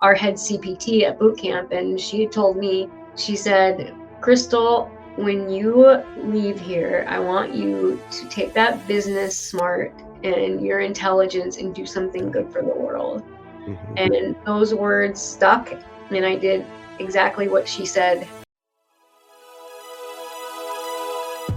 our head CPT at boot camp, and she told me, she said, Crystal, when you leave here, I want you to take that business smart and your intelligence and do something good for the world. Mm-hmm. And those words stuck, and I did exactly what she said.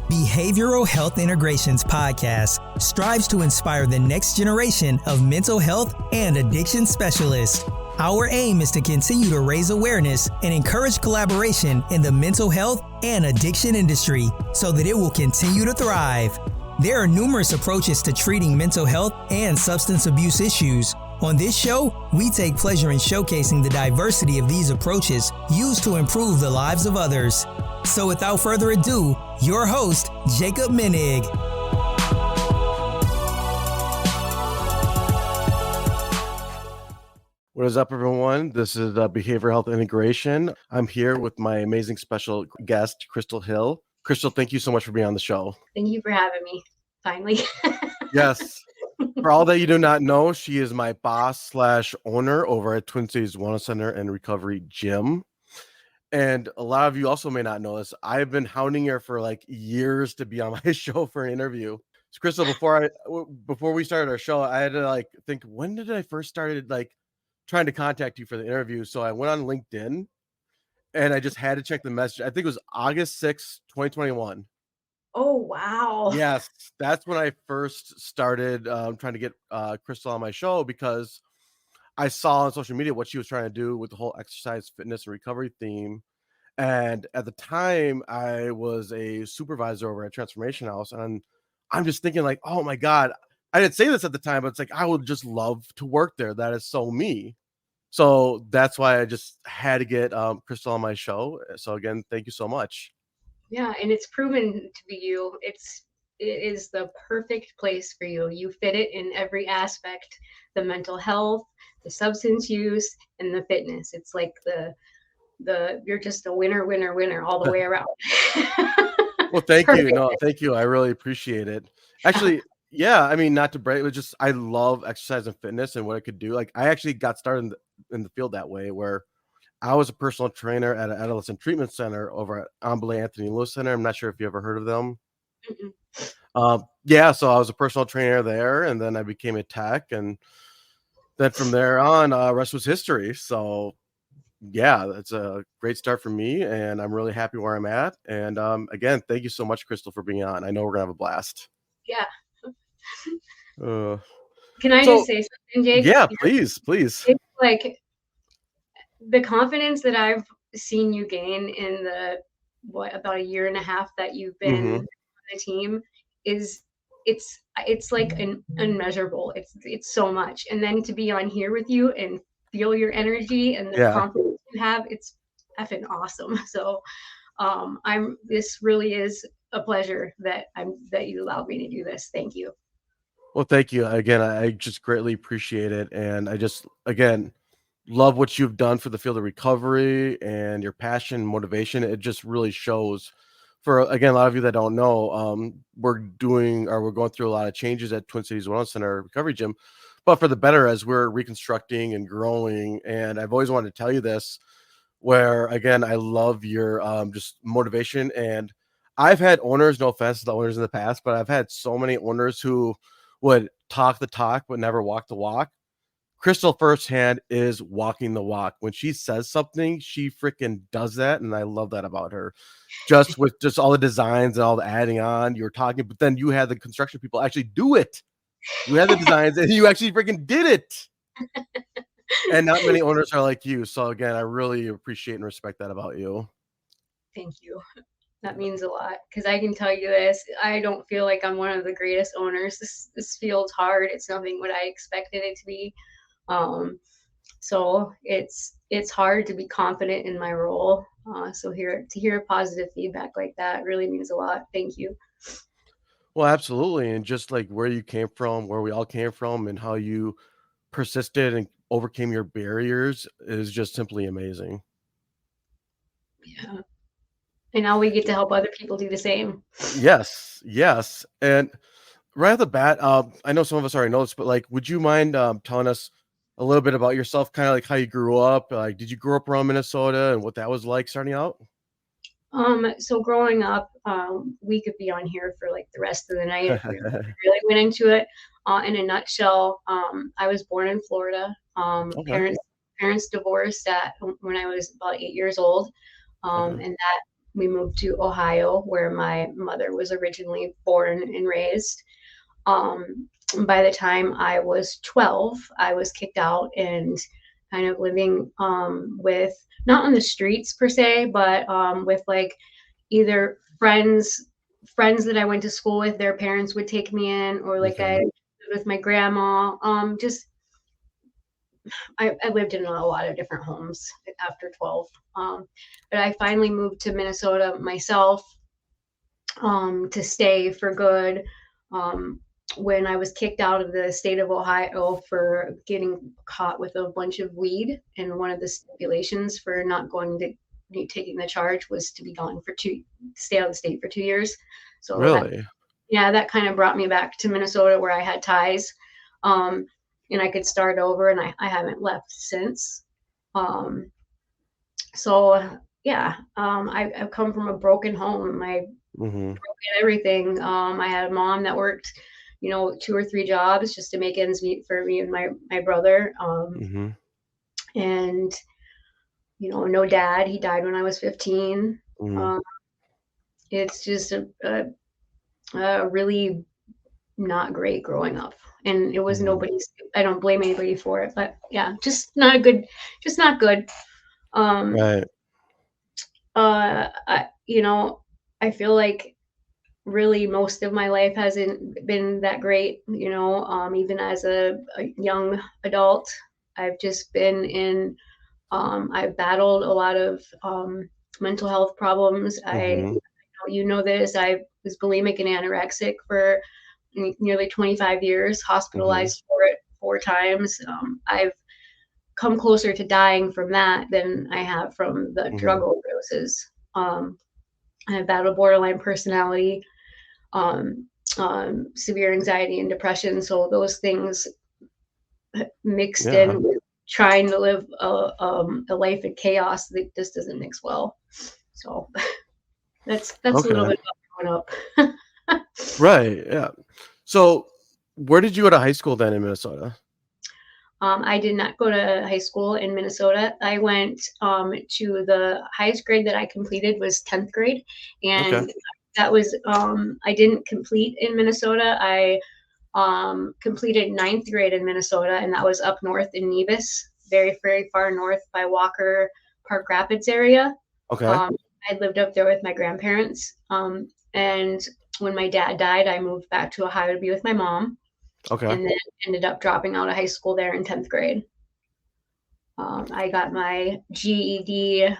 Behavioral Health Integrations podcast strives to inspire the next generation of mental health and addiction specialists. Our aim is to continue to raise awareness and encourage collaboration in the mental health and addiction industry so that it will continue to thrive. There are numerous approaches to treating mental health and substance abuse issues. On this show, we take pleasure in showcasing the diversity of these approaches used to improve the lives of others. So without further ado, your host, Jacob Menig. What is up, everyone? This is Behavioral Health Integration. I'm here with my amazing special guest, Crystal Hill. Crystal, thank you so much for being on the show. Thank you for having me, finally. Yes. For all that you do not know, she is my boss / owner over at Twin Cities Wellness Center and Recovery Gym. And a lot of you also may not know this. I've been hounding her for like years to be on my show for an interview. So Crystal, before we started our show, I had to think, when did I first started trying to contact you for the interview? So I went on LinkedIn and I just had to check the message. I think it was August 6th, 2021. Oh, wow. Yes, that's when I first started trying to get Crystal on my show, because I saw on social media what she was trying to do with the whole exercise, fitness, and recovery theme. And at the time, I was a supervisor over at Transformation House. And I'm just thinking oh my God, I didn't say this at the time, but it's I would just love to work there. That is so me. So that's why I just had to get Crystal on my show. So again, thank you so much. Yeah, and it's proven to be you. It is the perfect place for you. You fit it in every aspect: the mental health, the substance use, and the fitness. It's like you're just a winner all the way around. Well, thank you. No, thank you. I really appreciate it. Actually, yeah, I mean, not to brag, it was just, I love exercise and fitness and what it could do. I actually got started in the field that way, where I was a personal trainer at an adolescent treatment center over at Anthony Lewis Center. I'm not sure if you ever heard of them. Yeah, so I was a personal trainer there, and then I became a tech, and then from there on, rest was history. So yeah, that's a great start for me, and I'm really happy where I'm at. And again, thank you so much, Crystal, for being on. I know we're gonna have a blast. Yeah. Can I just say something, Jake? Yeah, please. It's the confidence that I've seen you gain in about a year and a half that you've been on the team it's unmeasurable. It's so much. And then to be on here with you and feel your energy and the confidence you have, it's effing awesome. So this really is a pleasure that you allowed me to do this. Thank you. Well, thank you again. I just greatly appreciate it, and I just again love what you've done for the field of recovery and your passion and motivation. It just really shows. For again, a lot of you that don't know, we're going through a lot of changes at Twin Cities Wellness Center Recovery Gym, but for the better, as we're reconstructing and growing. And I've always wanted to tell you this, where again, I love your just motivation. And I've had owners, no offense to the owners in the past, but I've had so many owners who would talk the talk but never walk the walk. Crystal firsthand is walking the walk. When she says something, she freaking does that, and I love that about her. Just with just all the designs and all the adding on, you're talking, but then you had the construction people actually do it. You had the designs, and you actually freaking did it. And not many owners are like you. So again, I really appreciate and respect that about you. Thank you. That means a lot, because I can tell you this, I don't feel like I'm one of the greatest owners. This field's hard. It's nothing what I expected it to be. So it's hard to be confident in my role. So to hear positive feedback like that really means a lot. Thank you. Well, absolutely. And just where you came from, where we all came from, and how you persisted and overcame your barriers is just simply amazing. Yeah. And now we get to help other people do the same. Yes. And right off the bat, I know some of us already know this, but would you mind telling us a little bit about yourself, kind of like how you grew up. Like, did you grow up around Minnesota and what that was like starting out? So growing up, we could be on here for like the rest of the night if we really went into it. In a nutshell, I was born in Florida. Okay. Parents divorced when I was about 8 years old, Okay. and that we moved to Ohio, where my mother was originally born and raised. By the time I was 12, I was kicked out and kind of living with, not on the streets per se, but with like either friends that I went to school with, their parents would take me in, or like I Okay. lived with my grandma. Just I lived in a lot of different homes after 12. But I finally moved to Minnesota myself to stay for good. When I was kicked out of the state of Ohio for getting caught with a bunch of weed, and one of the stipulations for not going to be taking the charge was to be gone for stay out of the state for 2 years. So Really? that kind of brought me back to Minnesota, where I had ties, and I could start over, and I haven't left since. So yeah, I've come from a broken home. I Mm-hmm. broke everything. I had a mom that worked, 2 or 3 jobs just to make ends meet for me and my brother. Mm-hmm. And no dad. He died when I was 15. Mm-hmm. Um, it's just a really not great growing up, and it was Mm-hmm. nobody's. I don't blame anybody for it, but yeah, just not good. Just not good. Um, Right. I feel like really most of my life hasn't been that great, even as a young adult. I've just been I've battled a lot of mental health problems. Mm-hmm. This, I was bulimic and anorexic for nearly 25 years, Mm-hmm. hospitalized for it 4 times. I've come closer to dying from that than I have from the Mm-hmm. drug overdoses. Um, I battled borderline personality, um, severe anxiety and depression. So those things mixed Yeah. in with trying to live a life of chaos that just doesn't mix well. So that's a little Okay. bit about growing up. Right. Yeah. So, where did you go to high school then in Minnesota? I did not go to high school in Minnesota. I went to the highest grade that I completed was 10th grade, Okay. and that was I didn't complete in Minnesota. I completed 9th grade in Minnesota, and that was up north in Nevis, very, very far north by Walker Park Rapids area. Okay. Um, I lived up there with my grandparents. And when my dad died, I moved back to Ohio to be with my mom, Okay. and then ended up dropping out of high school there in 10th grade. I got my GED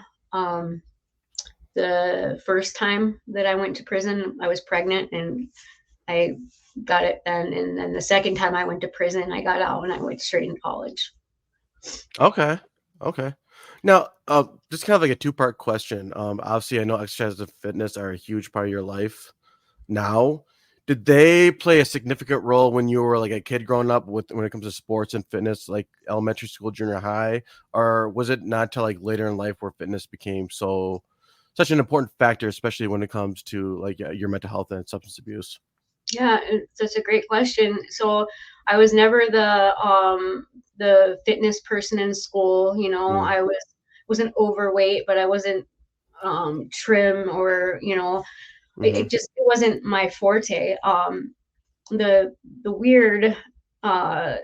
the first time that I went to prison. I was pregnant, and I got it then. And then the second time I went to prison, I got out and I went straight into college. Okay. Okay. Now, just kind of like a two-part question. Obviously, I know exercise and fitness are a huge part of your life now. Did they play a significant role when you were like a kid growing up when it comes to sports and fitness, like elementary school, junior high, or was it not until like later in life where fitness became such an important factor, especially when it comes to like your mental health and substance abuse? Yeah, that's a great question. So I was never the fitness person in school. Mm, I wasn't overweight, but I wasn't trim, or mm-hmm. it wasn't my forte. The weird uh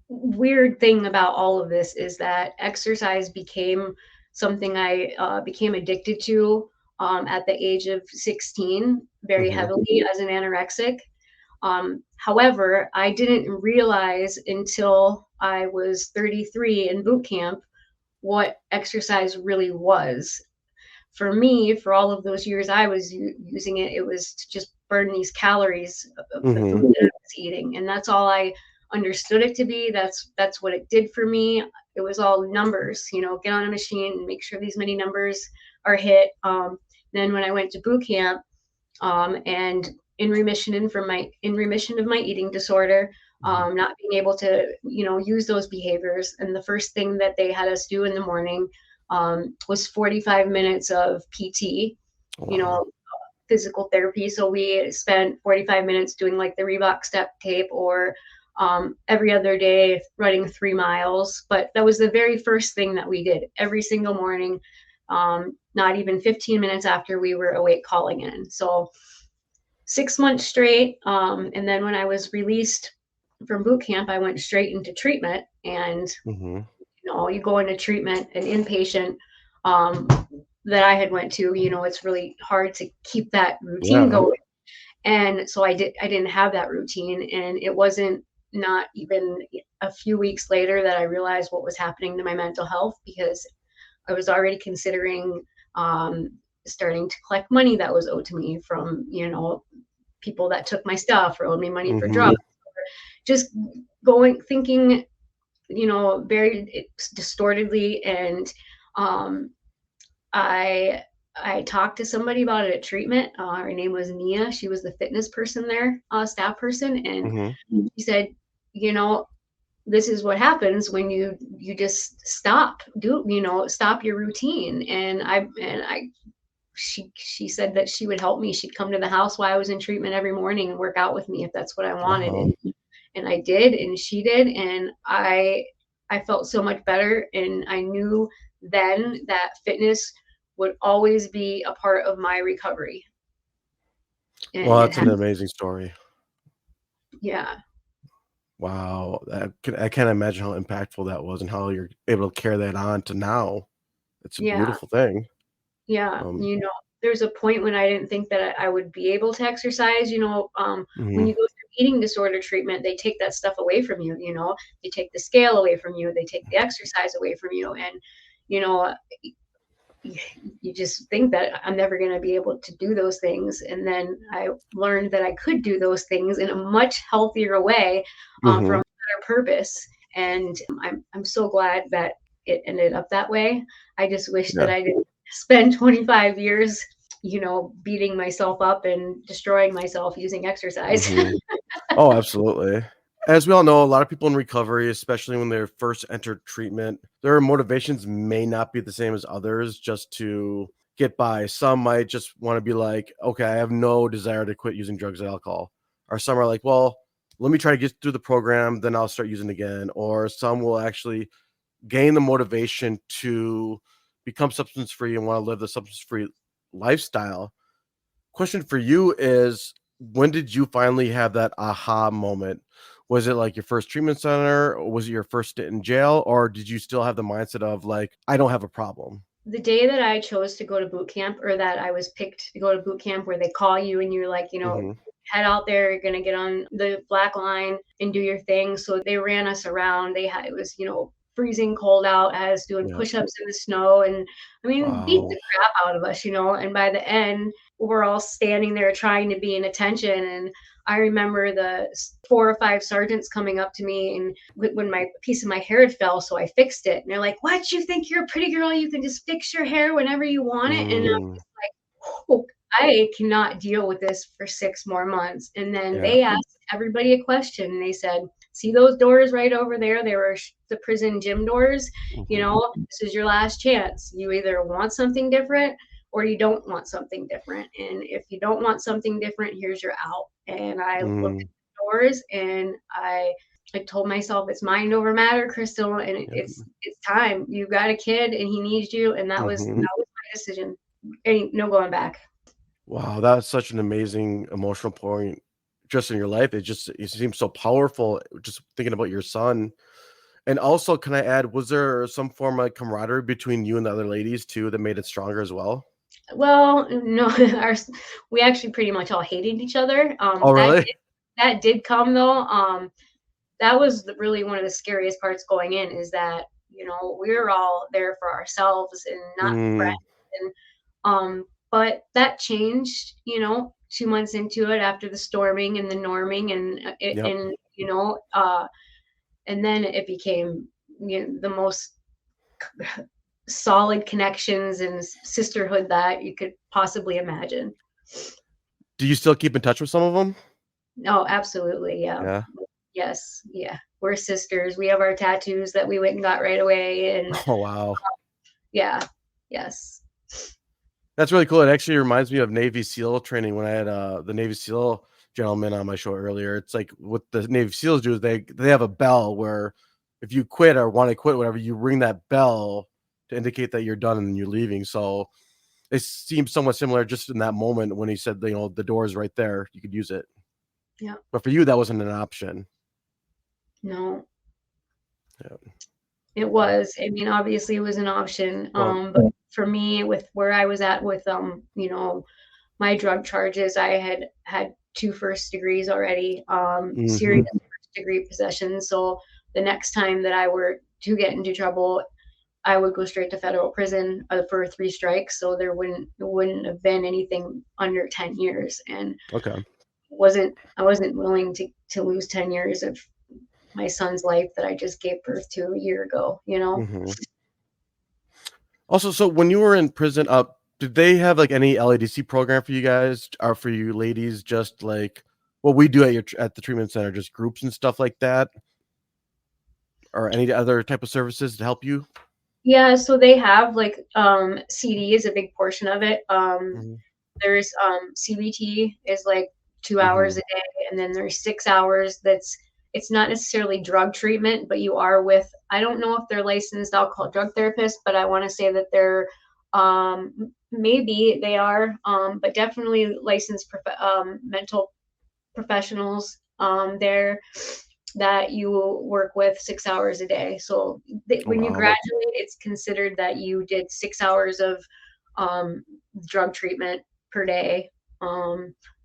weird thing about all of this is that exercise became something I became addicted to at the age of 16 very Mm-hmm. heavily as an anorexic. However, I didn't realize until I was 33 in boot camp what exercise really was. For me, for all of those years I was using it, it was to just burn these calories of the Mm-hmm. food that I was eating, and that's all I understood it to be. That's what it did for me. It was all numbers. Get on a machine and make sure these many numbers are hit. Then when I went to boot camp, and in remission of my eating disorder, not being able to, use those behaviors. And the first thing that they had us do in the morning was 45 minutes of PT, Wow. physical therapy. So we spent 45 minutes doing like the Reebok step tape, or every other day running 3 miles. But that was the very first thing that we did every single morning, not even 15 minutes after we were awake calling in. So 6 months straight. And then when I was released from boot camp, I went straight into treatment. And you go into treatment, an inpatient that I had went to, it's really hard to keep that routine going. And so I didn't have that routine. And it wasn't not even a few weeks later that I realized what was happening to my mental health, because I was already considering starting to collect money that was owed to me from, people that took my stuff or owed me money for drugs. Just thinking, very distortedly. And I talked to somebody about it at treatment. Her name was Nia. She was the fitness person there, staff person. And she said, this is what happens when you just stop your routine. And she said that she would help me. She'd come to the house while I was in treatment every morning and work out with me if that's what I wanted. And I did, and she did. And I felt so much better. And I knew then that fitness would always be a part of my recovery. And well, that's an amazing story. Yeah. Wow. I can't imagine how impactful that was and how you're able to carry that on to now. It's a beautiful thing. Yeah. There's a point when I didn't think that I would be able to exercise. When you go through eating disorder treatment, they take that stuff away from you. They take the scale away from you. They take the exercise away from you. And, you just think that I'm never going to be able to do those things. And then I learned that I could do those things in a much healthier way, for a better purpose. And I'm so glad that it ended up that way. I just wish that I didn't spend 25 years, beating myself up and destroying myself using exercise. Oh, absolutely. As we all know, a lot of people in recovery, especially when they're first entered treatment, their motivations may not be the same as others just to get by. Some might just want to be like, okay, I have no desire to quit using drugs and alcohol. Or some are like, well, let me try to get through the program, then I'll start using again. Or some will actually gain the motivation to become substance free and want to live the substance free lifestyle. Question for you is, when did you finally have that aha moment? Was it like your first treatment center, or was it your first stint in jail, or did you still have the mindset of like, I don't have a problem? The day that I chose to go to boot camp, or that I was picked to go to boot camp, where they call you and you're like, head out there, you're going to get on the black line and do your thing. So they ran us around. It was, freezing cold out, as doing push-ups in the snow, and beat the crap out of us, and by the end we're all standing there trying to be in attention. And I remember the 4 or 5 sergeants coming up to me, and when my piece of my hair had fell, so I fixed it, and they're like, what, you think you're a pretty girl, you can just fix your hair whenever you want it? And I'm just like, oh, I cannot deal with this for 6 more months. And then they asked everybody a question, and they said, see those doors right over there? They were the prison gym doors. This is your last chance. You either want something different or you don't want something different. And if you don't want something different, here's your out. And I looked at the doors, and I told myself, it's mind over matter, Crystal, and it's time. You got a kid and he needs you. And that was my decision. Ain't no going back. Wow, that's such an amazing emotional point just in your life. It seems so powerful just thinking about your son. And also, can I add, was there some form of camaraderie between you and the other ladies too that made it stronger as well? Well, no, we actually pretty much all hated each other. Oh, really? That did come though. That was really one of the scariest parts going in, is that, we were all there for ourselves and not friends. And, but that changed, 2 months into it, after the storming and the norming, and then it became, the most solid connections and sisterhood that you could possibly imagine. Do you still keep in touch with some of them? Oh, absolutely. Yeah. Yes. Yeah. We're sisters. We have our tattoos that we went and got right away. And Oh, wow. yeah. Yes. That's really cool. It actually reminds me of Navy SEAL training when I had the Navy SEAL gentleman on my show earlier. It's like what the Navy SEALs do is they have a bell where if you quit or want to quit, whatever, you ring that bell to indicate that you're done and you're leaving. So it seems somewhat similar just in that moment when he said, you know, the door is right there. You could use it. Yeah. But for you, that wasn't an option. No. Yeah. It was. I mean, obviously it was an option. But for me, with where I was at with you know, my drug charges, I had 2 first degrees already, serious first degree possession. So the next time that I were to get into trouble, I would go straight to federal prison for 3 strikes. So there wouldn't have been anything under 10 years. And Okay. I wasn't willing to lose 10 years of my son's life that I just gave birth to a year ago, you know? Also, so when you were in prison, did they have like any LADC program for you guys or for you ladies? Just like what we do at the treatment center, just groups and stuff like that, or any other type of services to help you? Yeah, so they have like CD is a big portion of it. There's CBT is like 2 hours a day, and then there's 6 hours it's not necessarily drug treatment, but you are with, I don't know if they're licensed alcohol drug therapists, but I want to say that they're maybe they are, but definitely licensed mental professionals there that you work with 6 hours a day. So when you graduate, it's considered that you did 6 hours of drug treatment per day.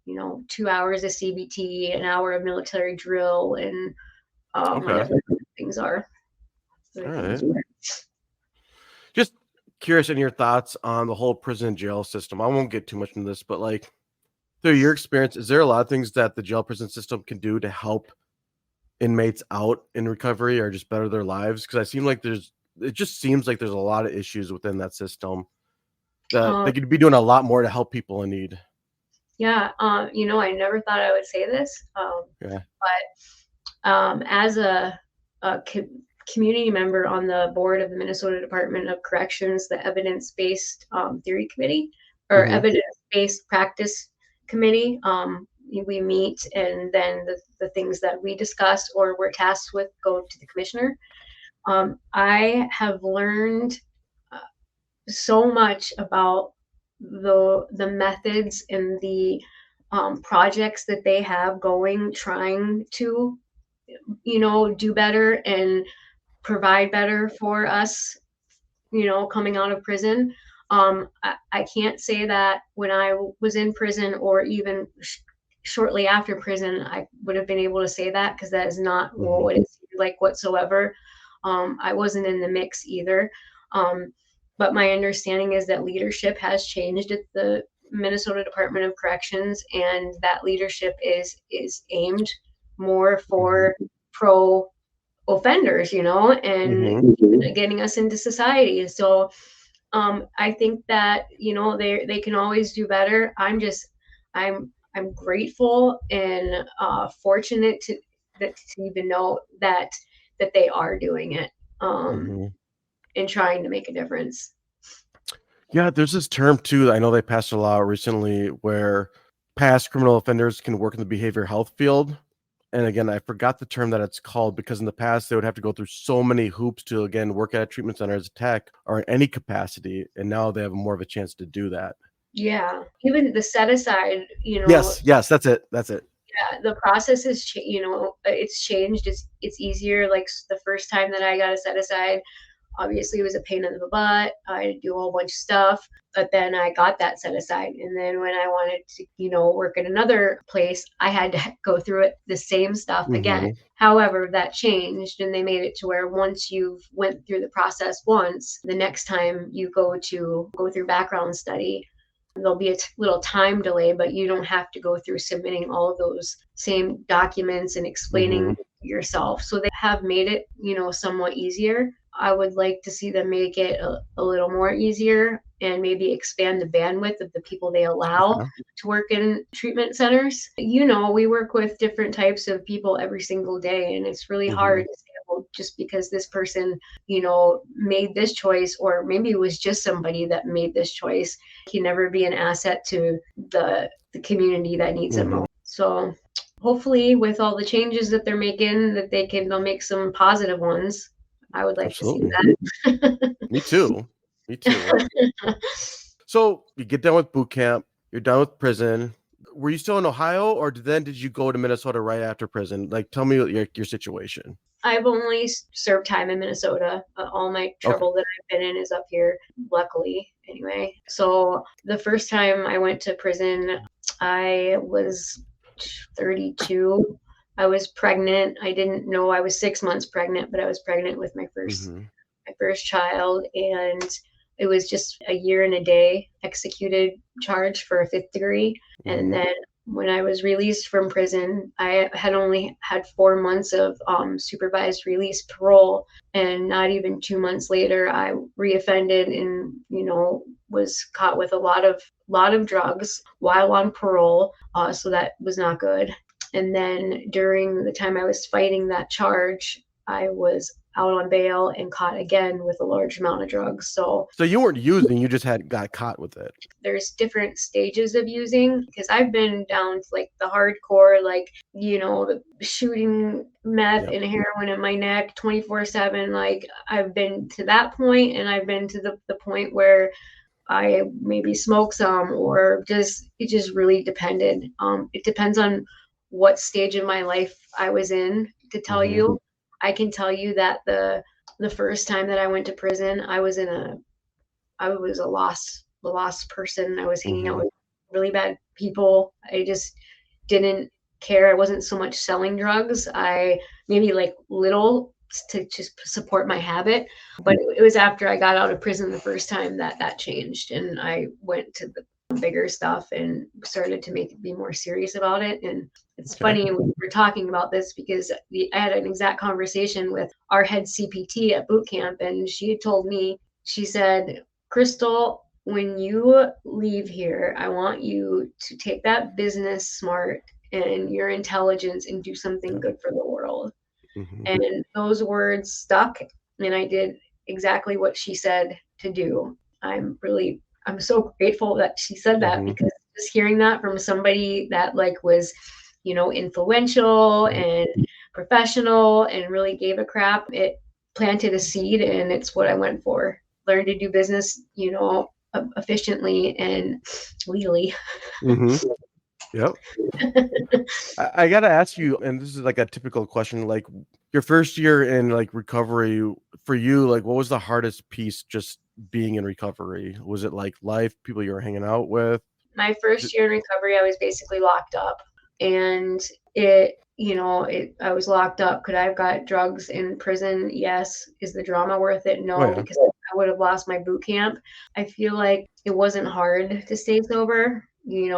You know, 2 hours of CBT, an hour of military drill, and whatever things are. All right. Just curious in your thoughts on the whole prison and jail system. I won't get too much into this, but like through your experience, is there a lot of things that the jail prison system can do to help inmates out in recovery or just better their lives? Because it just seems like there's a lot of issues within that system that they could be doing a lot more to help people in need. Yeah, you know, I never thought I would say this, but as a community member on the board of the Minnesota Department of Corrections, the Evidence-Based Theory Committee or Evidence-Based Practice Committee, we meet, and then the things that we discuss or we're tasked with go to the commissioner. I have learned so much about the methods and the projects that they have going, trying to, you know, do better and provide better for us, you know, coming out of prison. I can't say that when I was in prison or even shortly after prison, I would have been able to say that, because that is not what it seemed like whatsoever. I wasn't in the mix either. But my understanding is that leadership has changed at the Minnesota Department of Corrections, and that leadership is aimed more for pro offenders, you know, and getting us into society. So I think that, you know, they can always do better. I'm grateful and fortunate to even know that they are doing it. And trying to make a difference. Yeah, there's this term too. I know they passed a law recently where past criminal offenders can work in the behavioral health field. And again, I forgot the term that it's called, because in the past they would have to go through so many hoops to, again, work at a treatment center as a tech or in any capacity. And now they have more of a chance to do that. Yeah. Even the set aside, you know. Yes, that's it. Yeah, the process is, you know, it's changed. It's easier. Like the first time that I got a set aside, obviously it was a pain in the butt. I had to do a whole bunch of stuff, but then I got that set aside. And then when I wanted to, you know, work at another place, I had to go through it, the same stuff again. However, that changed, and they made it to where once you've went through the process once, the next time you go through background study, there'll be a little time delay, but you don't have to go through submitting all of those same documents and explaining yourself. So they have made it, you know, somewhat easier. I would like to see them make it a little more easier and maybe expand the bandwidth of the people they allow Okay. to work in treatment centers. We work with different types of people every single day, and it's really hard to say, well, just because this person, made this choice, or maybe it was just somebody that made this choice, can never be an asset to the community that needs it most. So hopefully with all the changes that they're making, that they'll make some positive ones. I would like to see that. Me too. So you get done with boot camp, you're done with prison. Were you still in Ohio, or did you go to Minnesota right after prison? Like, tell me your situation. I've only served time in Minnesota. All my trouble that I've been in is up here, luckily, anyway. So the first time I went to prison, I was 32. I was pregnant. I didn't know I was 6 months pregnant, but I was pregnant with my first child, and it was just a year and a day executed charge for a 5th degree. And then when I was released from prison, I had only had 4 months of supervised release parole, and not even 2 months later, I reoffended and was caught with a lot of drugs while on parole. So that was not good. And then during the time I was fighting that charge, I was out on bail and caught again with a large amount of drugs. So you weren't using, you just got caught with it. There's different stages of using, because I've been down to like the hardcore, the shooting meth and heroin in my neck 24/7. Like, I've been to that point, and I've been to the point where I maybe smoke some, or it just really depended. It depends on what stage of my life I was in to tell you. I can tell you that the first time that I went to prison, I was a lost person. I was hanging out with really bad people. I just didn't care. I wasn't so much selling drugs. I maybe like little to just support my habit. But it was after I got out of prison the first time that changed, and I went to the bigger stuff and started to be more serious about it. And it's funny when we're talking about this, because I had an exact conversation with our head CPT at boot camp, and she had told me, she said, Crystal, when you leave here, I want you to take that business smart and your intelligence and do something good for the world. And those words stuck, and I did exactly what she said to do. I'm so grateful that she said that, because just hearing that from somebody that was, influential and professional and really gave a crap, it planted a seed, and it's what I went for. Learn to do business, efficiently and legally. Yep. I got to ask you, and this is like a typical question, like your first year in recovery for you, what was the hardest piece just being in recovery? Was it life, people you were hanging out with? My first year in recovery, I was basically locked up, and I was locked up. Could I have got drugs in prison? Yes. Is the drama worth it? No, because I would have lost my boot camp. I feel like it wasn't hard to stay sober. You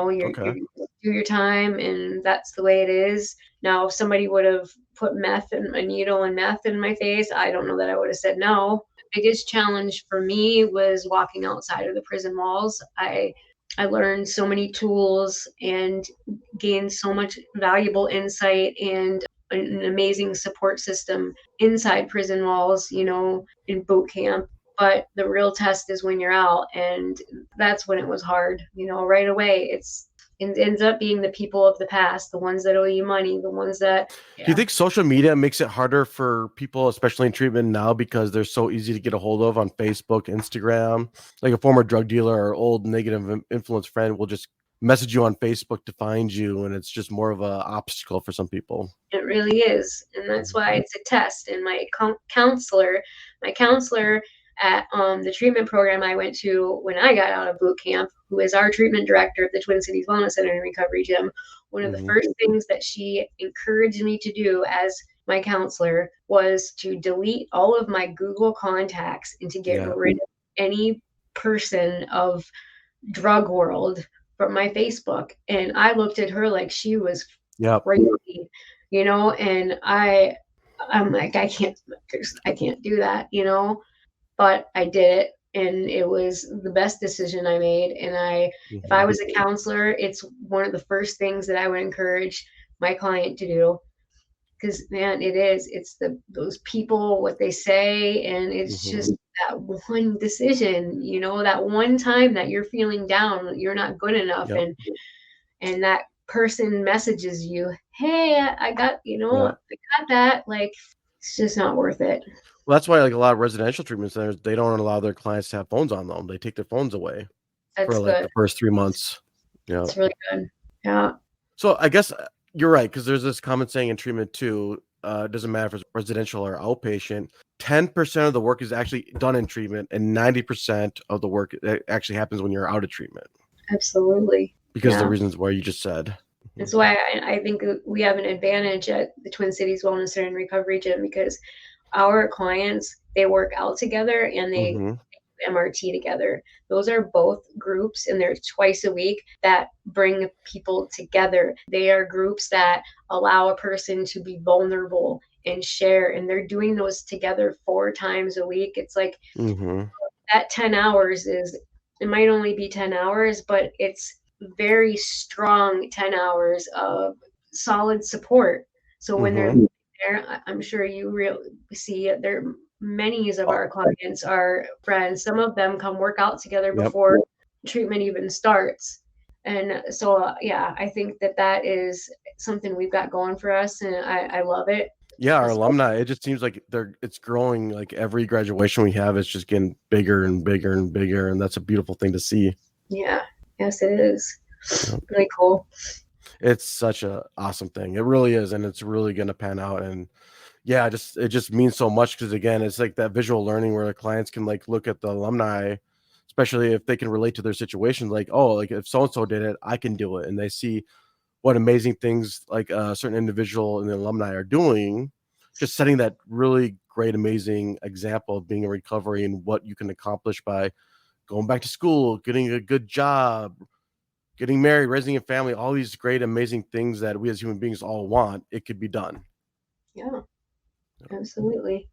do your time, and that's the way it is. Now, if somebody would have put a needle and meth in my face, I don't know that I would have said no. The biggest challenge for me was walking outside of the prison walls. I learned so many tools and gained so much valuable insight and an amazing support system inside prison walls, in boot camp. But the real test is when you're out, and that's when it was hard, right away. It ends up being the people of the past, the ones that owe you money, the ones that... Yeah. Do you think social media makes it harder for people, especially in treatment now, because they're so easy to get a hold of on Facebook, Instagram? Like a former drug dealer or old negative influence friend will just message you on Facebook to find you, and it's just more of an obstacle for some people. It really is, and that's why it's a test. And my counselor at the treatment program I went to when I got out of boot camp, who is our treatment director of the Twin Cities Wellness Center and Recovery Gym, one of the first things that she encouraged me to do as my counselor was to delete all of my Google contacts and to get rid of any person of drug world from my Facebook. And I looked at her like she was crazy, and I'm like, I can't do that, but I did it. And it was the best decision I made. And if I Mhm. was a counselor, it's one of the first things that I would encourage my client to do. Because man, it's those people, what they say, and it's Mhm. just that one decision, that one time that you're feeling down, you're not good enough, Yep. and that person messages you, hey, I got, Yeah. I got that. Like, it's just not worth it. Well, that's why like a lot of residential treatment centers, they don't allow their clients to have phones on them. They take their phones away for That's like good. the first 3 months. Yeah. It's really good. Yeah. So I guess you're right, because there's this common saying in treatment too. It doesn't matter if it's residential or outpatient. 10% of the work is actually done in treatment, and 90% of the work actually happens when you're out of treatment Absolutely. because of the Yeah. reasons why you just said. That's why I think we have an advantage at the Twin Cities Wellness Center and Recovery Gym, because our clients, they work out together and they Mm-hmm. MRT together. Those are both groups, and they're twice a week, that bring people together. They are groups that allow a person to be vulnerable and share, and they're doing those together 4 times a week. It's like Mm-hmm. that 10 hours it might only be 10 hours, but it's very strong 10 hours of solid support. So when they're Mm-hmm. there, I'm sure you see there, many of Oh, our clients are friends. Some of them come work out together yep. before treatment even starts. And so, yeah, I think that is something we've got going for us, and I love it. Yeah, our That's alumni, it just seems like it's growing. Like every graduation we have is just getting bigger and bigger and bigger, and that's a beautiful thing to see. Yeah, yes, it is Yep. really cool. It's such a awesome thing. It really is, and it's really gonna pan out. And yeah, it just means so much because again, it's like that visual learning where the clients can like look at the alumni, especially if they can relate to their situation. Like, oh, like if so and so did it, I can do it, and they see what amazing things like a certain individual and the alumni are doing, just setting that really great, amazing example of being in recovery and what you can accomplish by going back to school, getting a good job, getting married, raising a family, all these great, amazing things that we as human beings all want. It could be done. Yeah, absolutely.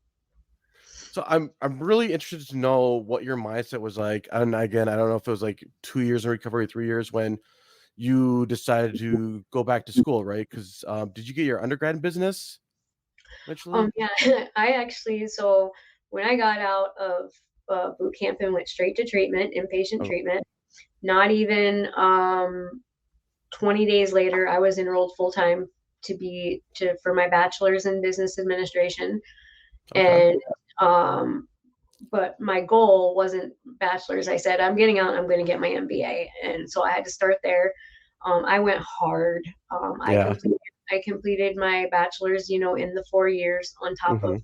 So I'm really interested to know what your mindset was like. And again, I don't know if it was like 2 years in recovery, 3 years when you decided to go back to school, right? Because did you get your undergrad in business eventually? Yeah, I actually, so when I got out of boot camp and went straight to treatment, inpatient Oh, treatment, not even 20 days later, I was enrolled full time for my bachelor's in business administration. okay. And but my goal wasn't bachelor's. I said, I'm getting out, I'm going to get my MBA. And so I had to start there. I went hard. Yeah. I completed my bachelor's, in the 4 years on top Hmm. of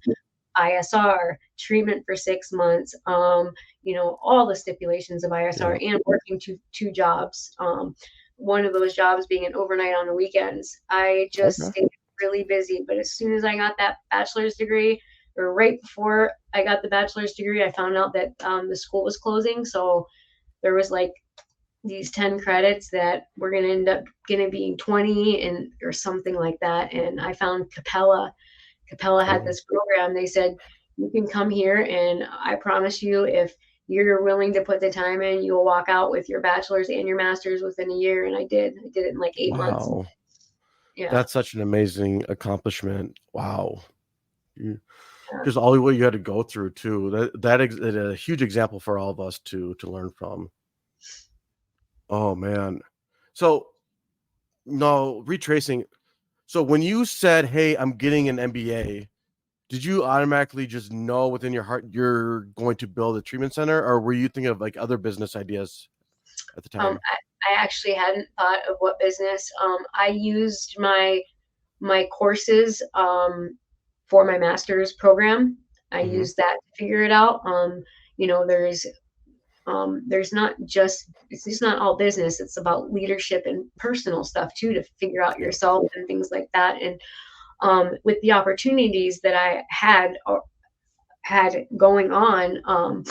ISR, treatment for 6 months, all the stipulations of ISR, Yeah. and working two jobs. One of those jobs being an overnight on the weekends. I just Okay. stayed really busy. But as soon as I got that bachelor's degree, or right before I got the bachelor's degree, I found out that the school was closing. So there was like these 10 credits that were going to end up going to be 20 and or something like that. And I found Capella. Capella had Oh, this program. They said, you can come here, and I promise you, if you're willing to put the time in, you will walk out with your bachelor's and your master's within a year. And I did. I did it in like 8 months. wow. Yeah. That's such an amazing accomplishment. Wow. You, Yeah. just all what you had to go through too. Is a huge example for all of us to learn from. Oh man. So no retracing. So when you said, "Hey, I'm getting an MBA," did you automatically just know within your heart you're going to build a treatment center, or were you thinking of like other business ideas at the time? I actually hadn't thought of what business. I used my courses for my master's program. I Hmm. used that to figure it out. You know, there's not just it's just not all business. It's about leadership and personal stuff too, to figure out Yeah. yourself and things like that. And with the opportunities that I had going on,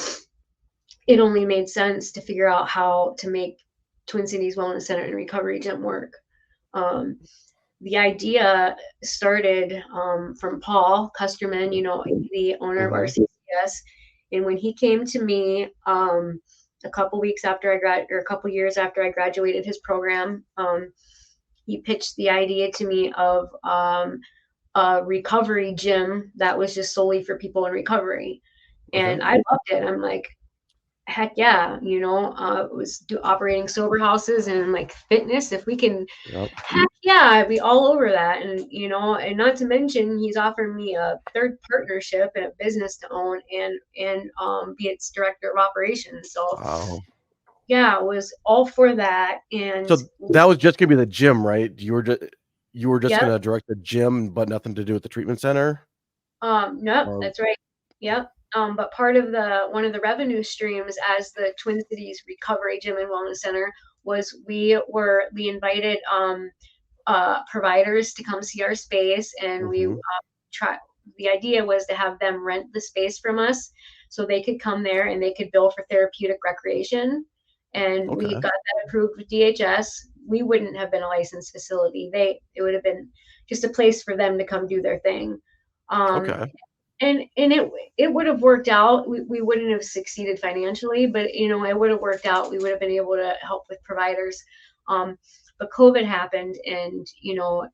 it only made sense to figure out how to make Twin Cities Wellness Center and Recovery Gym work. Um, the idea started from Paul Custerman, the owner of our Mm-hmm. CPRS. And when he came to me a couple weeks after a couple years after I graduated his program, he pitched the idea to me of a recovery gym that was just solely for people in recovery. And Okay. I loved it. I'm like, heck yeah, was operating sober houses and like fitness. If we can, Yep. heck yeah, I'd be all over that. And, and not to mention he's offered me a third partnership and a business to own and be its director of operations. So Wow. yeah, I was all for that. And So that was just gonna be the gym, right? You were just yeah, gonna direct the gym, but nothing to do with the treatment center? nope, Or that's right. Yep. But part of one of the revenue streams as the Twin Cities Recovery Gym and Wellness Center was we invited providers to come see our space, and we mm-hmm. try. The idea was to have them rent the space from us, so they could come there and they could bill for therapeutic recreation. And we Okay. got that approved with DHS. We wouldn't have been a licensed facility. It would have been just a place for them to come do their thing. Um, Okay. and it would have worked out. We wouldn't have succeeded financially, but it would have worked out. We would have been able to help with providers. But COVID happened, and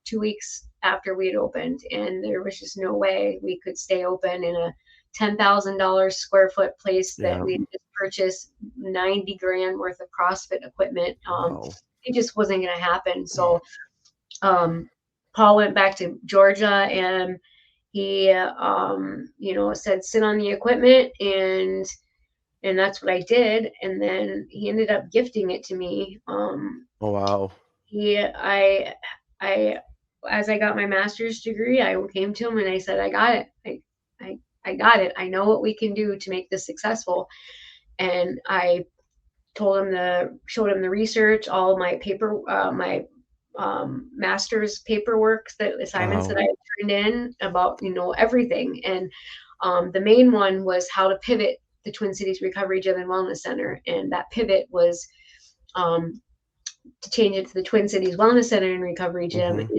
2 weeks after we had opened, and there was just no way we could stay open in a $10,000 square foot place that Yeah. we had just purchased 90 grand worth of CrossFit equipment. Wow. It just wasn't going to happen. So Paul went back to Georgia, and he said sit on the equipment, and that's what I did. And then he ended up gifting it to me. Oh wow. I as I got my master's degree, I came to him and I said, I got it. I got it. I know what we can do to make this successful. And I showed him the research, all of my paper, my master's paperwork, that assignments that Wow. I turned in about, everything. And the main one was how to pivot the Twin Cities Recovery Gym and Wellness Center. And that pivot was to change it to the Twin Cities Wellness Center and Recovery Gym. Mm-hmm.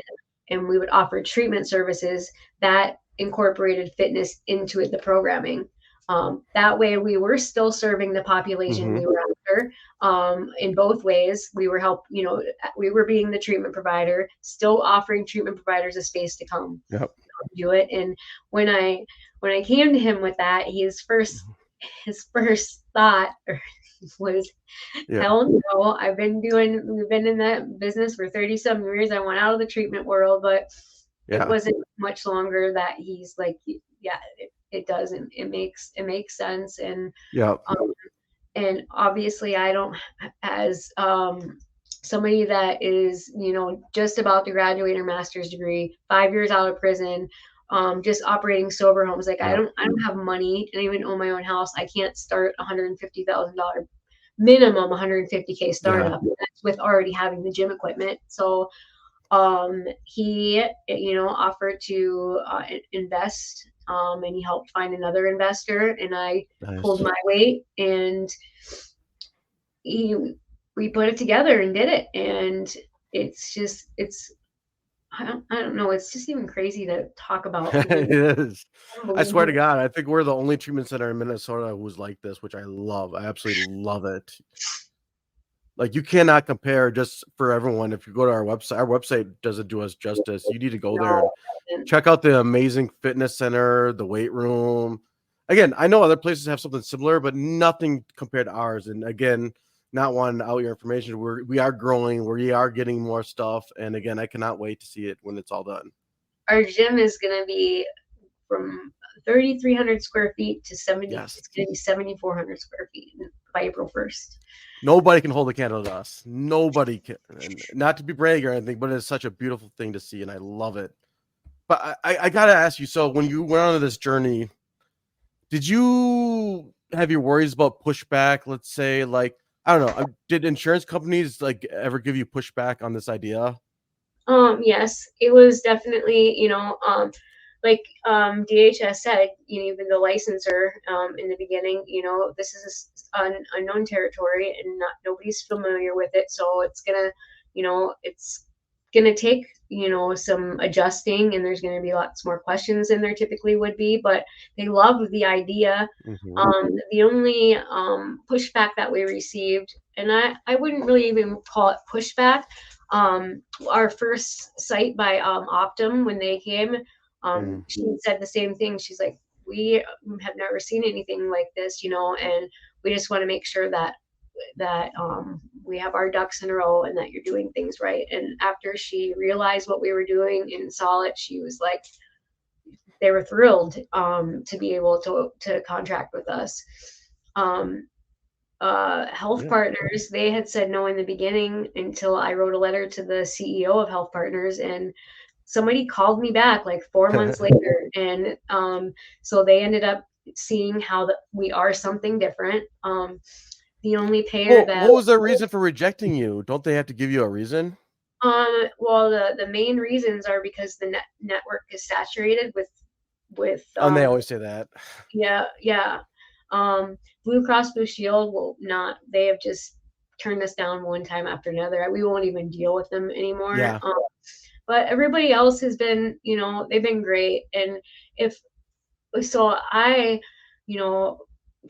And we would offer treatment services that incorporated fitness into the programming. That way we were still serving the population Mm-hmm. we were after. In both ways, we were we were being the treatment provider, still offering treatment providers a space to come Yep. do it. And when I came to him with that, his first thought was, Yeah. hell no, we've been in that business for 30 some years. I went out of the treatment world, but it Yeah. wasn't much longer that he's like, yeah, it doesn't. It makes sense. Yep. And obviously I don't, as somebody that is, just about to graduate her master's degree, 5 years out of prison, just operating sober homes. Like I Yep. don't have money, and I even own my own house. I can't start $150,000 minimum 150K Yeah. startup. That's with already having the gym equipment. So he offered to invest, and he helped find another investor, and I pulled Nice. my weight, and we put it together and did it. And it's I don't know, it's just even crazy to talk about. It is. I swear to Unbelievable. God, I think we're the only treatment center in Minnesota who's like this, which I love. I absolutely love it. Like you cannot compare. Just for everyone, if you go to our website doesn't do us justice. You need to go there No, and check out the amazing fitness center, the weight room. Again, I know other places have something similar, but nothing compared to ours. And again, not wanting to out your information, we are growing, we are getting more stuff. And again, I cannot wait to see it when it's all done. our gym is going to be from 3,300 square feet to 70. Yes. It's going to be 7,400 square feet by April 1st. Nobody can hold a candle to us. Nobody can. And not to be braggy or anything, but it's such a beautiful thing to see, and I love it. But I gotta ask you. So when you went on this journey, did you have your worries about pushback? Let's say, like, I don't know. Did insurance companies like ever give you pushback on this idea? Yes, it was definitely, like DHS said, even the licensor in the beginning, this is an unknown territory and nobody's familiar with it, so it's gonna going to take, some adjusting, and there's going to be lots more questions than there typically would be, but they loved the idea. The only pushback that we received, and I wouldn't really even call it pushback, our first site by Optum, when they came, she said the same thing. She's like, we have never seen anything like this, and we just want to make sure that we have our ducks in a row and that you're doing things right. And after she realized what we were doing and saw it, she was like, they were thrilled to be able to contract with us. Health Partners, they had said no in the beginning until I wrote a letter to the CEO of Health Partners, and somebody called me back like 4 months later. And so they ended up seeing how we are something different. The only payer what was their reason for rejecting you? Don't they have to give you a reason? Well, the main reasons are because the network is saturated with and they always say that. Yeah. Blue Cross Blue Shield will not, they have just turned us down one time after another. We won't even deal with them anymore. Yeah. But everybody else has been, they've been great. And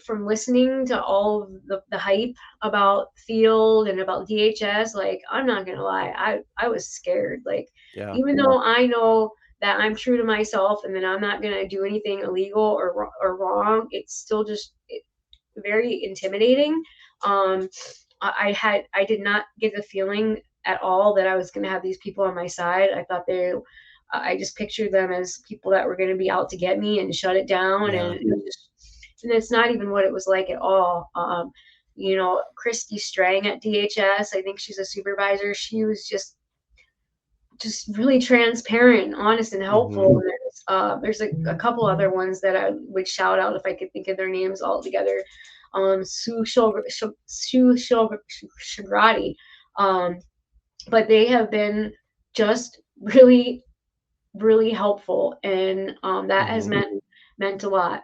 from listening to all of the hype about field and about DHS, like, I'm not gonna lie, I was scared. Like, even though I know that I'm true to myself and that I'm not gonna do anything illegal or wrong, it's still just very intimidating. I did not get the feeling at all that I was gonna have these people on my side. I thought I just pictured them as people that were gonna be out to get me and shut it down. And it's not even what it was like at all. Christy Strang at DHS, I think she's a supervisor. She was just really transparent, honest, and helpful. There's a couple other ones that I would shout out if I could think of their names all together. Sue Shagrati. But they have been just really, really helpful, and that has meant a lot.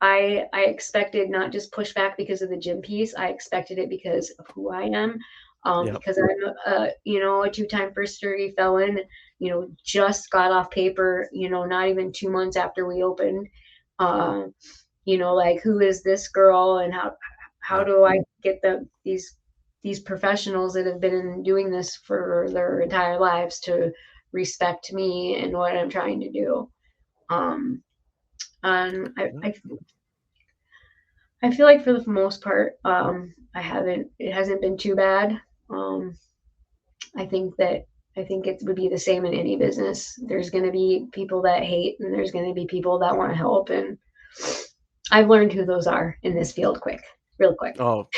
I expected not just pushback because of the gym piece. I expected it because of who I am. Because I'm a 2-time first-degree felon, just got off paper, not even 2 months after we opened. Like, who is this girl, and how do I get these professionals that have been doing this for their entire lives to respect me and what I'm trying to do? I feel like for the most part, it hasn't been too bad. I think it would be the same in any business. There's going to be people that hate, and there's going to be people that want to help. And I've learned who those are in this field real quick. Oh,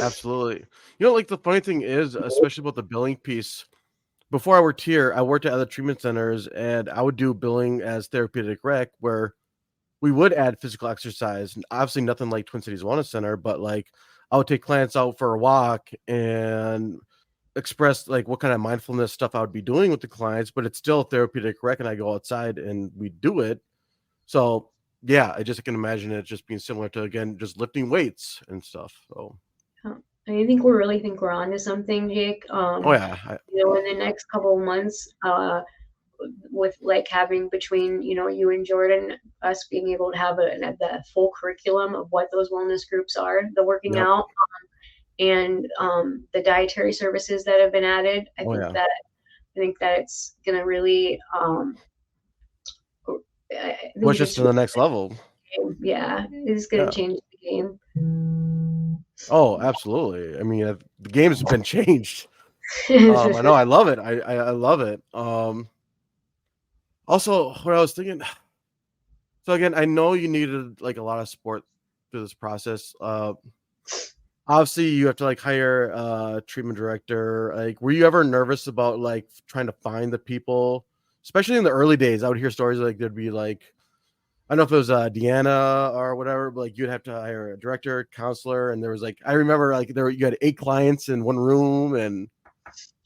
absolutely. Like, the funny thing is, especially about the billing piece, before I worked here, I worked at other treatment centers, and I would do billing as therapeutic rec, where we would add physical exercise, and obviously nothing like Twin Cities Wellness Center, but like, I would take clients out for a walk and express like what kind of mindfulness stuff I would be doing with the clients, but it's still therapeutic rec, and I go outside and we do it. So yeah, I can imagine it just being similar to, again, just lifting weights and stuff. So I think we really think we're onto something, Jake. In the next couple of months, with like having between you and Jordan, us being able to have the full curriculum of what those wellness groups are, the working out, and the dietary services that have been added. I think that it's gonna really push us to the next level. Yeah, it's gonna change the game. Oh, absolutely. I mean, the game's been changed. I know. I love it. I love it. Also, what I was thinking, so again, I know you needed like a lot of support through this process. Obviously you have to like hire a treatment director. Like, were you ever nervous about like trying to find the people, especially in the early days? I would hear stories like there'd be like, I don't know if it was Deanna or whatever, but like you'd have to hire a director, counselor, and there was like, I remember like you had 8 clients in one room. And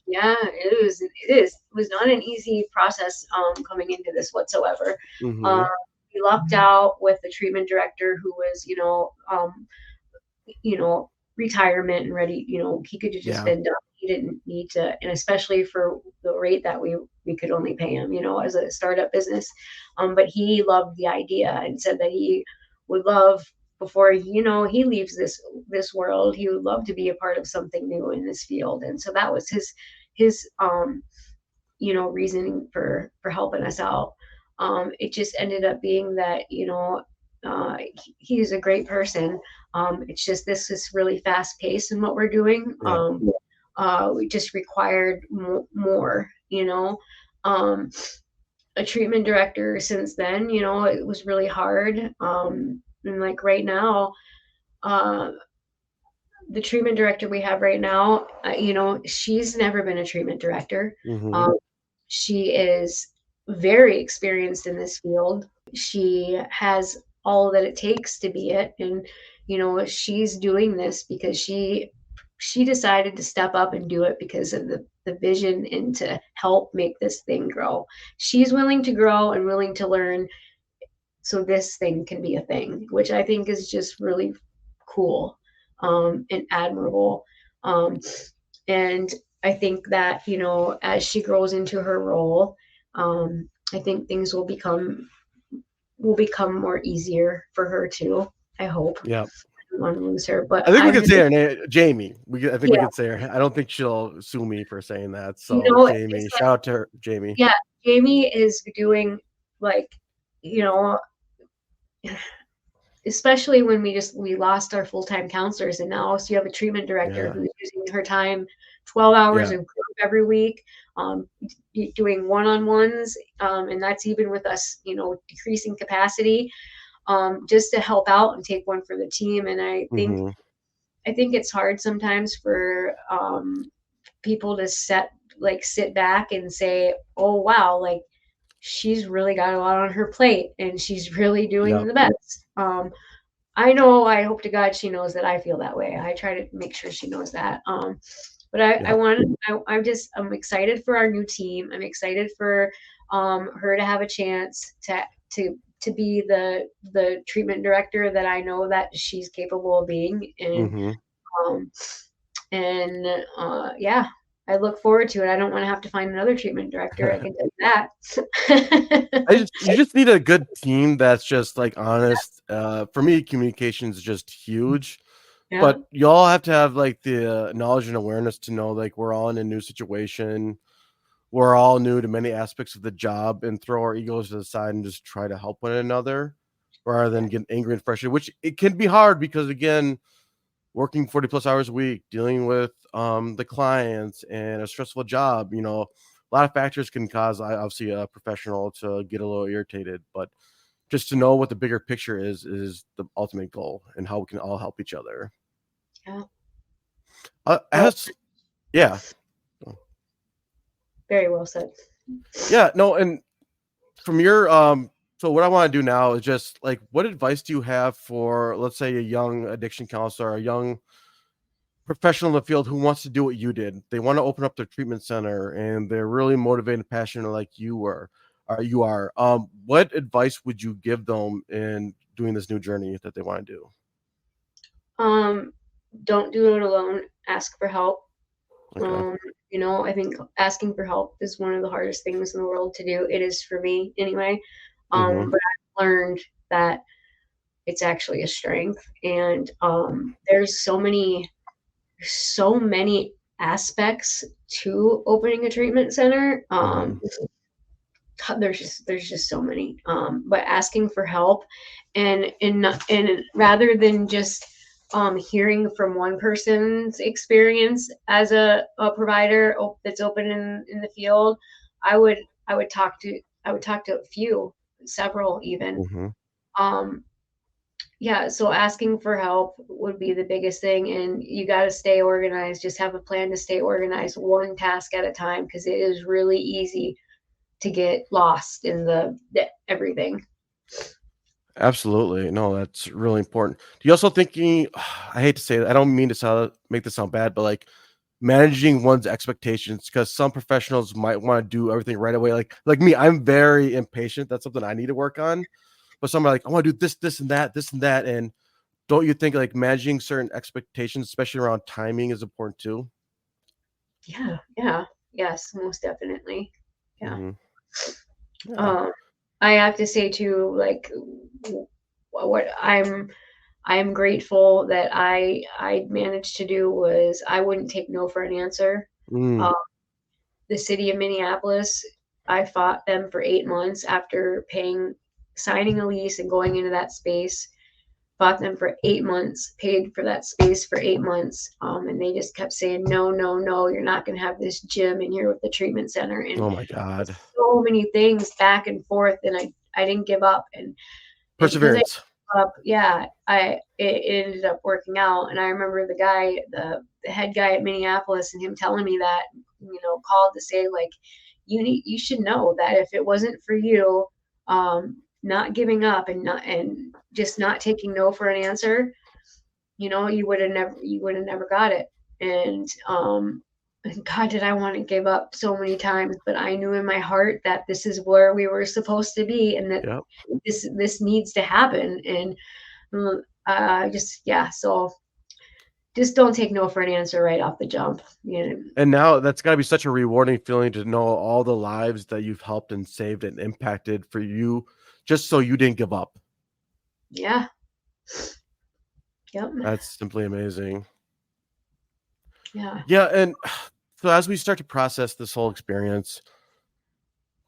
yeah, it was not an easy process coming into this whatsoever. We lucked out with the treatment director who was retirement and ready. He could have just been done. he didn't need to, and especially for the rate that we could only pay him, as a startup business. But he loved the idea and said that he would love, before he leaves this world, he would love to be a part of something new in this field. And so that was his reasoning for helping us out. It just ended up being that he's a great person. It's just, this is really fast paced in what we're doing. We just required more, a treatment director since then, it was really hard. And like right now, the treatment director we have right now, she's never been a treatment director. She is very experienced in this field. She has all that it takes to be it. And, she's doing this because she decided to step up and do it because of the vision and to help make this thing grow. She's willing to grow and willing to learn so this thing can be a thing, which I think is just really cool and admirable. And I think that, as she grows into her role, I think things will become more easier for her too. I hope. Yeah. I don't want to lose her, but I think we could say her name, Jamie. We could say her. I don't think she'll sue me for saying that. So Jamie, shout out to her, Jamie. Yeah, Jamie is doing, like, especially when we lost our full-time counselors, and now so you have a treatment director who's using her time 12 hours in group every week, doing one-on-ones, and that's even with us, decreasing capacity, just to help out and take one for the team. And I think it's hard sometimes for people to sit back and say, oh wow, like, she's really got a lot on her plate and she's really doing the best. I hope to God she knows that I feel that way. I try to make sure she knows that. But I'm excited for our new team. I'm excited for her to have a chance to be the treatment director that I know that she's capable of being. And I look forward to it. I don't want to have to find another treatment director. I can do that. You just need a good team that's just like honest. For me, communication is just huge. But you all have to have like the knowledge and awareness to know, like, we're all in a new situation. We're all new to many aspects of the job, and throw our egos to the side and just try to help one another rather than get angry and frustrated, which it can be hard because, again, working 40 plus hours a week, dealing with the clients and a stressful job, a lot of factors can cause, obviously, a professional to get a little irritated. But just to know what the bigger picture is the ultimate goal, and how we can all help each other. Yeah. Very well said. Yeah, no, and from your so what I want to do now is just, like, what advice do you have for, let's say, a young addiction counselor, a young professional in the field who wants to do what you did? They want to open up their treatment center and they're really motivated and passionate like you are. What advice would you give them in doing this new journey that they want to do? Don't do it alone. Ask for help. Okay. I think asking for help is one of the hardest things in the world to do. It is for me anyway. But I've learned that it's actually a strength. And there's so many aspects to opening a treatment center. There's just so many. But asking for help and rather than just hearing from one person's experience as a provider that's open in the field, I would talk to a few, several even. So asking for help would be the biggest thing, and you got to stay organized. Just have a plan to stay organized, one task at a time, because it is really easy to get lost in the everything. Absolutely. No, that's really important. Do you also think, I hate to say that, I don't mean to make this sound bad, but like managing one's expectations, because some professionals might want to do everything right away. Like me, I'm very impatient. That's something I need to work on. But some are like, I want to do this and that. And don't you think like managing certain expectations, especially around timing, is important too? Yeah. Yes, most definitely. Yeah. Mhm. Yeah. I have to say too, like what I'm grateful that I managed to do was I wouldn't take no for an answer. Mm. Um, the city of Minneapolis, I fought them for 8 months after signing a lease and going into that space. Fought them for 8 months, paid for that space for 8 months, and they just kept saying, no, no, no, you're not going to have this gym in here with the treatment center. And Oh my God. so many things back and forth, and I didn't give up, and because I Perseverance. up, yeah, it ended up working out. And I remember the head guy at Minneapolis, and him telling me that, called to say, like, you should know that if it wasn't for you, not giving up and just not taking no for an answer, you would have never got it. And God, did I want to give up so many times, but I knew in my heart that this is where we were supposed to be, and that Yep. this needs to happen. And so just don't take no for an answer right off the jump. And now that's got to be such a rewarding feeling to know all the lives that you've helped and saved and impacted for you, just so you didn't give up. Yeah. Yep. That's simply amazing. Yeah. Yeah. And so as we start to process this whole experience,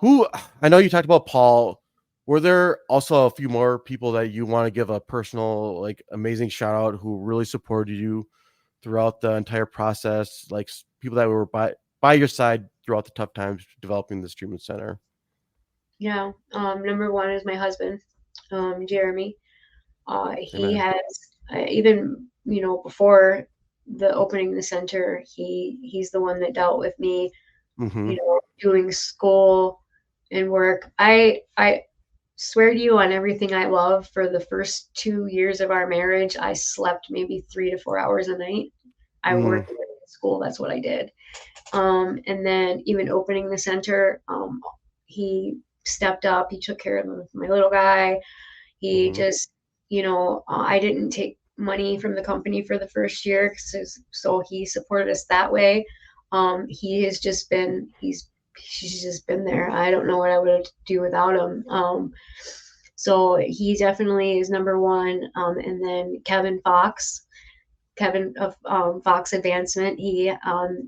I know you talked about Paul. Were there also a few more people that you want to give a personal, like, amazing shout out who really supported you throughout the entire process, like people that were by your side throughout the tough times developing this treatment center? Yeah. Number one is my husband, Jeremy. He Amen. has even, before the opening the center, he's the one that dealt with me, Mm-hmm. doing school and work. I swear to you on everything I love, for the first 2 years of our marriage, I slept maybe 3 to 4 hours a night. I worked at school. That's what I did. And then even opening the center, he stepped up. He took care of my little guy. He Mm-hmm. just, I didn't take money from the company for the first year, so he supported us that way. He's just been there. I don't know what I would do without him. So he definitely is number one. And then Kevin of Fox Advancement. He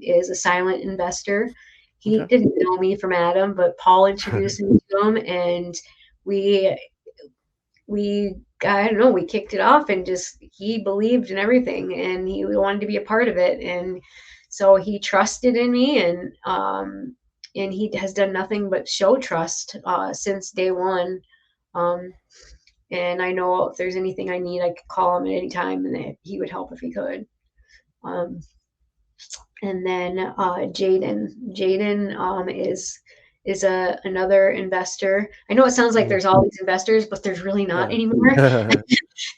is a silent investor. He Okay. didn't know me from Adam, but Paul introduced me to him, and we I don't know, we kicked it off, and just he believed in everything, and he wanted to be a part of it, and so he trusted in me, and he has done nothing but show trust since day one. And I know if there's anything I need, I could call him at any time, and he would help if he could. Um, and then Jaden is another investor. I know it sounds like there's all these investors, but there's really not anymore.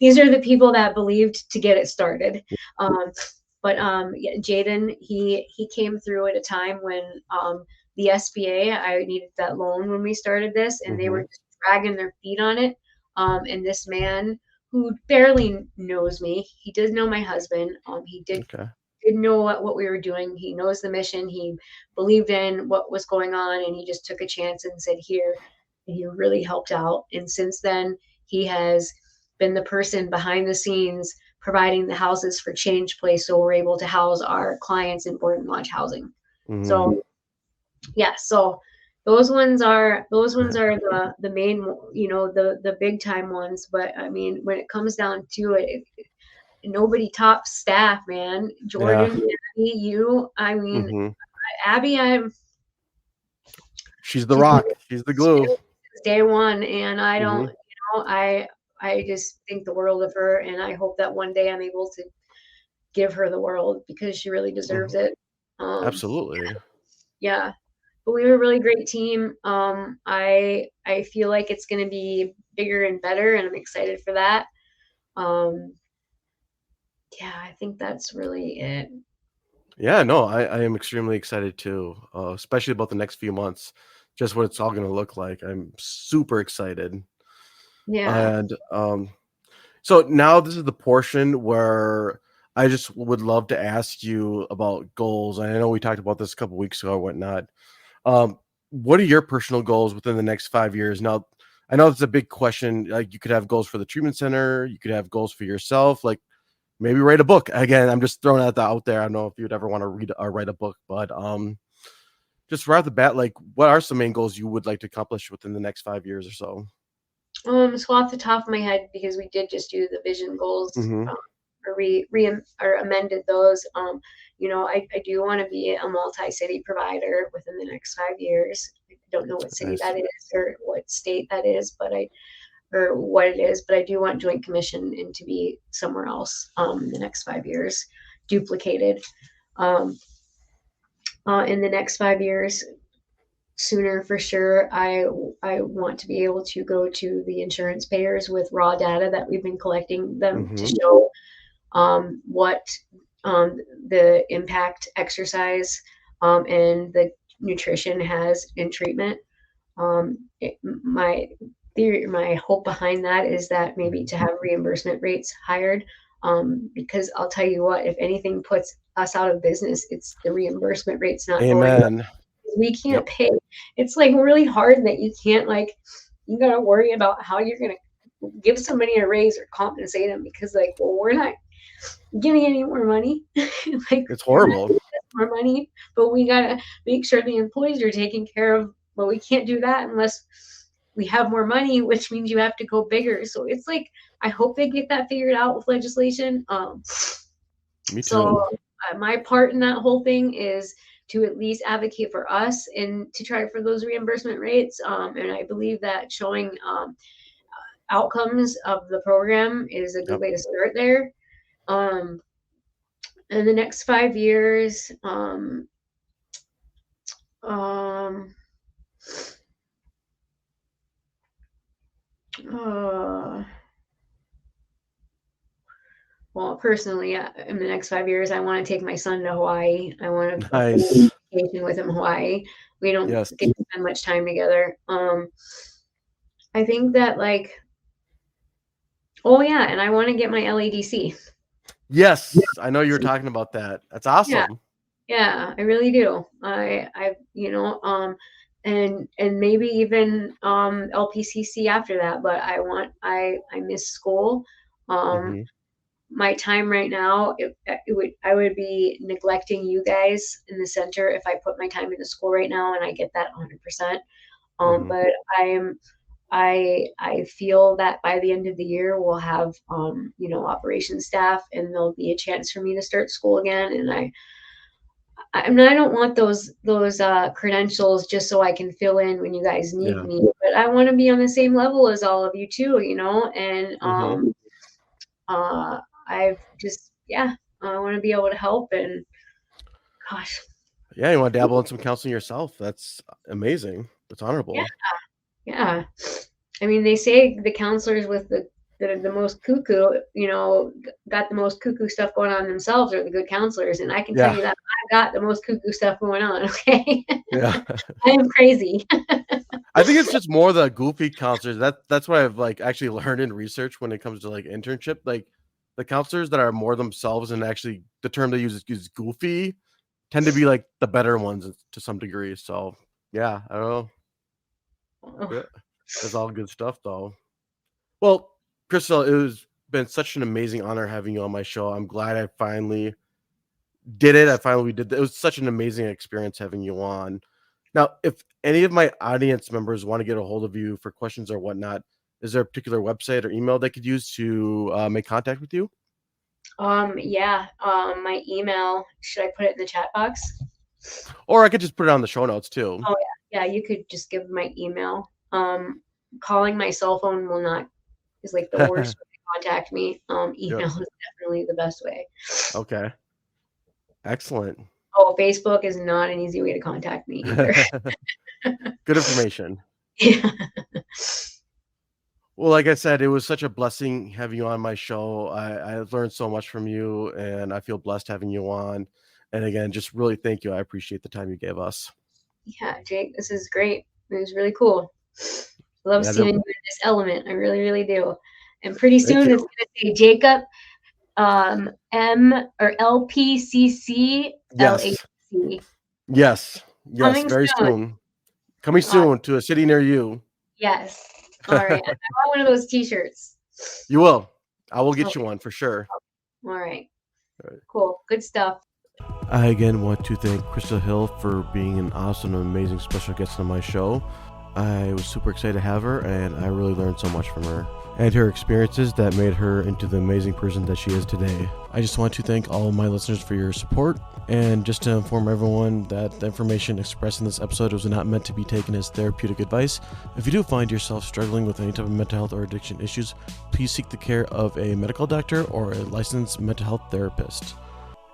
These are the people that believed to get it started. Yeah, Jaden, he came through at a time when the SBA, I needed that loan when we started this, and they were just dragging their feet on it. And this man who barely knows me, he does know my husband. He didn't know what we were doing. He knows the mission. He believed in what was going on, and he just took a chance and said, here. And he really helped out. And since then, he has been the person behind the scenes providing the houses for Change Place, so we're able to house our clients in board and lodge housing. So yeah, so those ones are the main, the big time ones. But I mean, when it comes down to it, nobody tops staff, man. Jordan, Abby, you. I mean, Abby, she's the rock. She's the glue. Day one, and I don't, I just think the world of her, and I hope that one day I'm able to give her the world, because she really deserves it. Absolutely. Yeah. But we were a really great team. I feel like it's going to be bigger and better, and I'm excited for that. Yeah, I think that's really it. Yeah, no, I am extremely excited too, especially about the next few months, just what it's all going to look like. I'm super excited. Yeah. And so now this is the portion where I just would love to ask you about goals. I know we talked about this a couple weeks ago or whatnot. What are your personal goals within the next 5 years? Now, I know it's a big question. Like, you could have goals for the treatment center. You could have goals for yourself. Like, maybe write a book. Again, I'm just throwing that out there. I don't know if you'd ever want to read or write a book, but just right off the bat, like, what are some main goals you would like to accomplish within the next 5 years or so? So off the top of my head, because we did just do the vision goals, Mm-hmm. or amended those. I do want to be a multi-city provider within the next 5 years. I don't know what city Nice. that is or what state that is, or what it is, but I do want Joint Commission and to be somewhere else in the next 5 years, duplicated. In the next 5 years, sooner for sure, I want to be able to go to the insurance payers with raw data that we've been collecting them to Mm-hmm. show what the impact exercise and the nutrition has in treatment. My hope behind that is that maybe to have reimbursement rates higher, because I'll tell you what, if anything puts us out of business, it's the reimbursement rates not going up. Amen. We can't Yep. pay. It's like really hard that you can't, like, you gotta worry about how you're gonna give somebody a raise or compensate them, because, like, well, we're not getting any more money. Like, It's we're not horrible. getting more money, but we gotta make sure the employees are taken care of. But we can't do that unless we have more money, which means you have to go bigger. So it's like, I hope they get that figured out with legislation. Me too. So my part in that whole thing is to at least advocate for us and to try for those reimbursement rates. And I believe that showing outcomes of the program is a good Yep. way to start there. In the next 5 years, well, personally, in the next 5 years, I want to take my son to Hawaii. I want to Nice. vacation with him in Hawaii. We don't Yes. get to spend much time together. I think that, like, oh yeah, and I want to get my LADC. Yes. I know you were talking about that. That's awesome. Yeah, I really do. And maybe even LPCC after that. But I miss school. Mm-hmm. My time right now, I would be neglecting you guys in the center if I put my time into school right now, and I get that 100%. Mm-hmm. But I feel that by the end of the year we'll have operations staff, and there'll be a chance for me to start school again. And I mean, I don't want those credentials just so I can fill in when you guys need Yeah. me, but I want to be on the same level as all of you too, and Mm-hmm. I've just, I want to be able to help. And gosh, Yeah, you want to dabble in some counseling yourself. That's amazing. That's honorable. yeah. I mean, they say the counselors with the most cuckoo, got the most cuckoo stuff going on themselves are the good counselors. And I can tell you that I've got the most cuckoo stuff going on. Okay. Yeah. I am crazy. I think it's just more the goofy counselors. That's what I've like actually learned in research when it comes to like internship. Like the counselors that are more themselves, and actually the term they use is goofy, tend to be like the better ones to some degree. So yeah, I don't know. Yeah, that's all good stuff though. Well, Crystal, been such an amazing honor having you on my show. I'm glad I finally did it. We did. It was such an amazing experience having you on. Now, if any of my audience members want to get a hold of you for questions or whatnot, is there a particular website or email they could use to make contact with you? My email, should I put it in the chat box? Or I could just put it on the show notes too. Oh yeah, you could just give my email. Calling my cell phone is like the worst way to contact me. Email is definitely the best way. Okay. Excellent. Oh, Facebook is not an easy way to contact me either. Good information. Yeah. Well, like I said, it was such a blessing having you on my show. I learned so much from you, and I feel blessed having you on. And again, just really thank you. I appreciate the time you gave us. Yeah, Jake, this is great. It was really cool. I love seeing you in this element. I really, really do. And pretty soon it's going to say Jacob LPCC Yes. LHC. Yes. Coming Very soon. soon. Coming soon to a city near you. Yes. All right. I want one of those t-shirts. You will. I will get you one for sure. All right. Cool. Good stuff. I again want to thank Crystal Hill for being an awesome and amazing special guest on my show. I was super excited to have her, and I really learned so much from her and her experiences that made her into the amazing person that she is today. I just want to thank all of my listeners for your support, and just to inform everyone that the information expressed in this episode was not meant to be taken as therapeutic advice. If you do find yourself struggling with any type of mental health or addiction issues, please seek the care of a medical doctor or a licensed mental health therapist.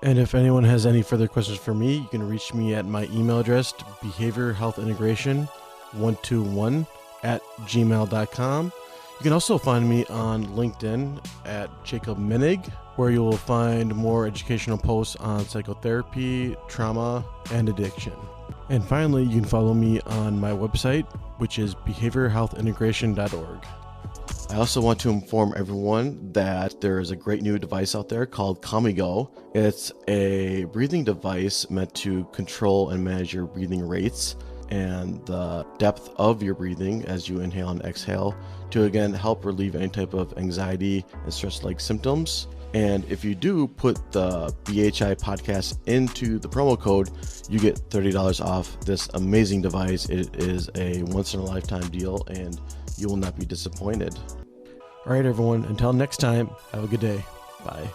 And if anyone has any further questions for me, you can reach me at my email address, behaviorhealthintegration121@gmail.com. You can also find me on LinkedIn at Jacob Minig, where you will find more educational posts on psychotherapy, trauma, and addiction. And finally, you can follow me on my website, which is behaviorhealthintegration.org. I also want to inform everyone that there is a great new device out there called CalmiGo. It's a breathing device meant to control and manage your breathing rates and the depth of your breathing as you inhale and exhale to again help relieve any type of anxiety and stress-like symptoms. And if you do put the BHI podcast into the promo code, you get $30 off this amazing device. It is a once-in-a-lifetime deal, and you will not be disappointed. All right, everyone, until next time, have a good day. Bye.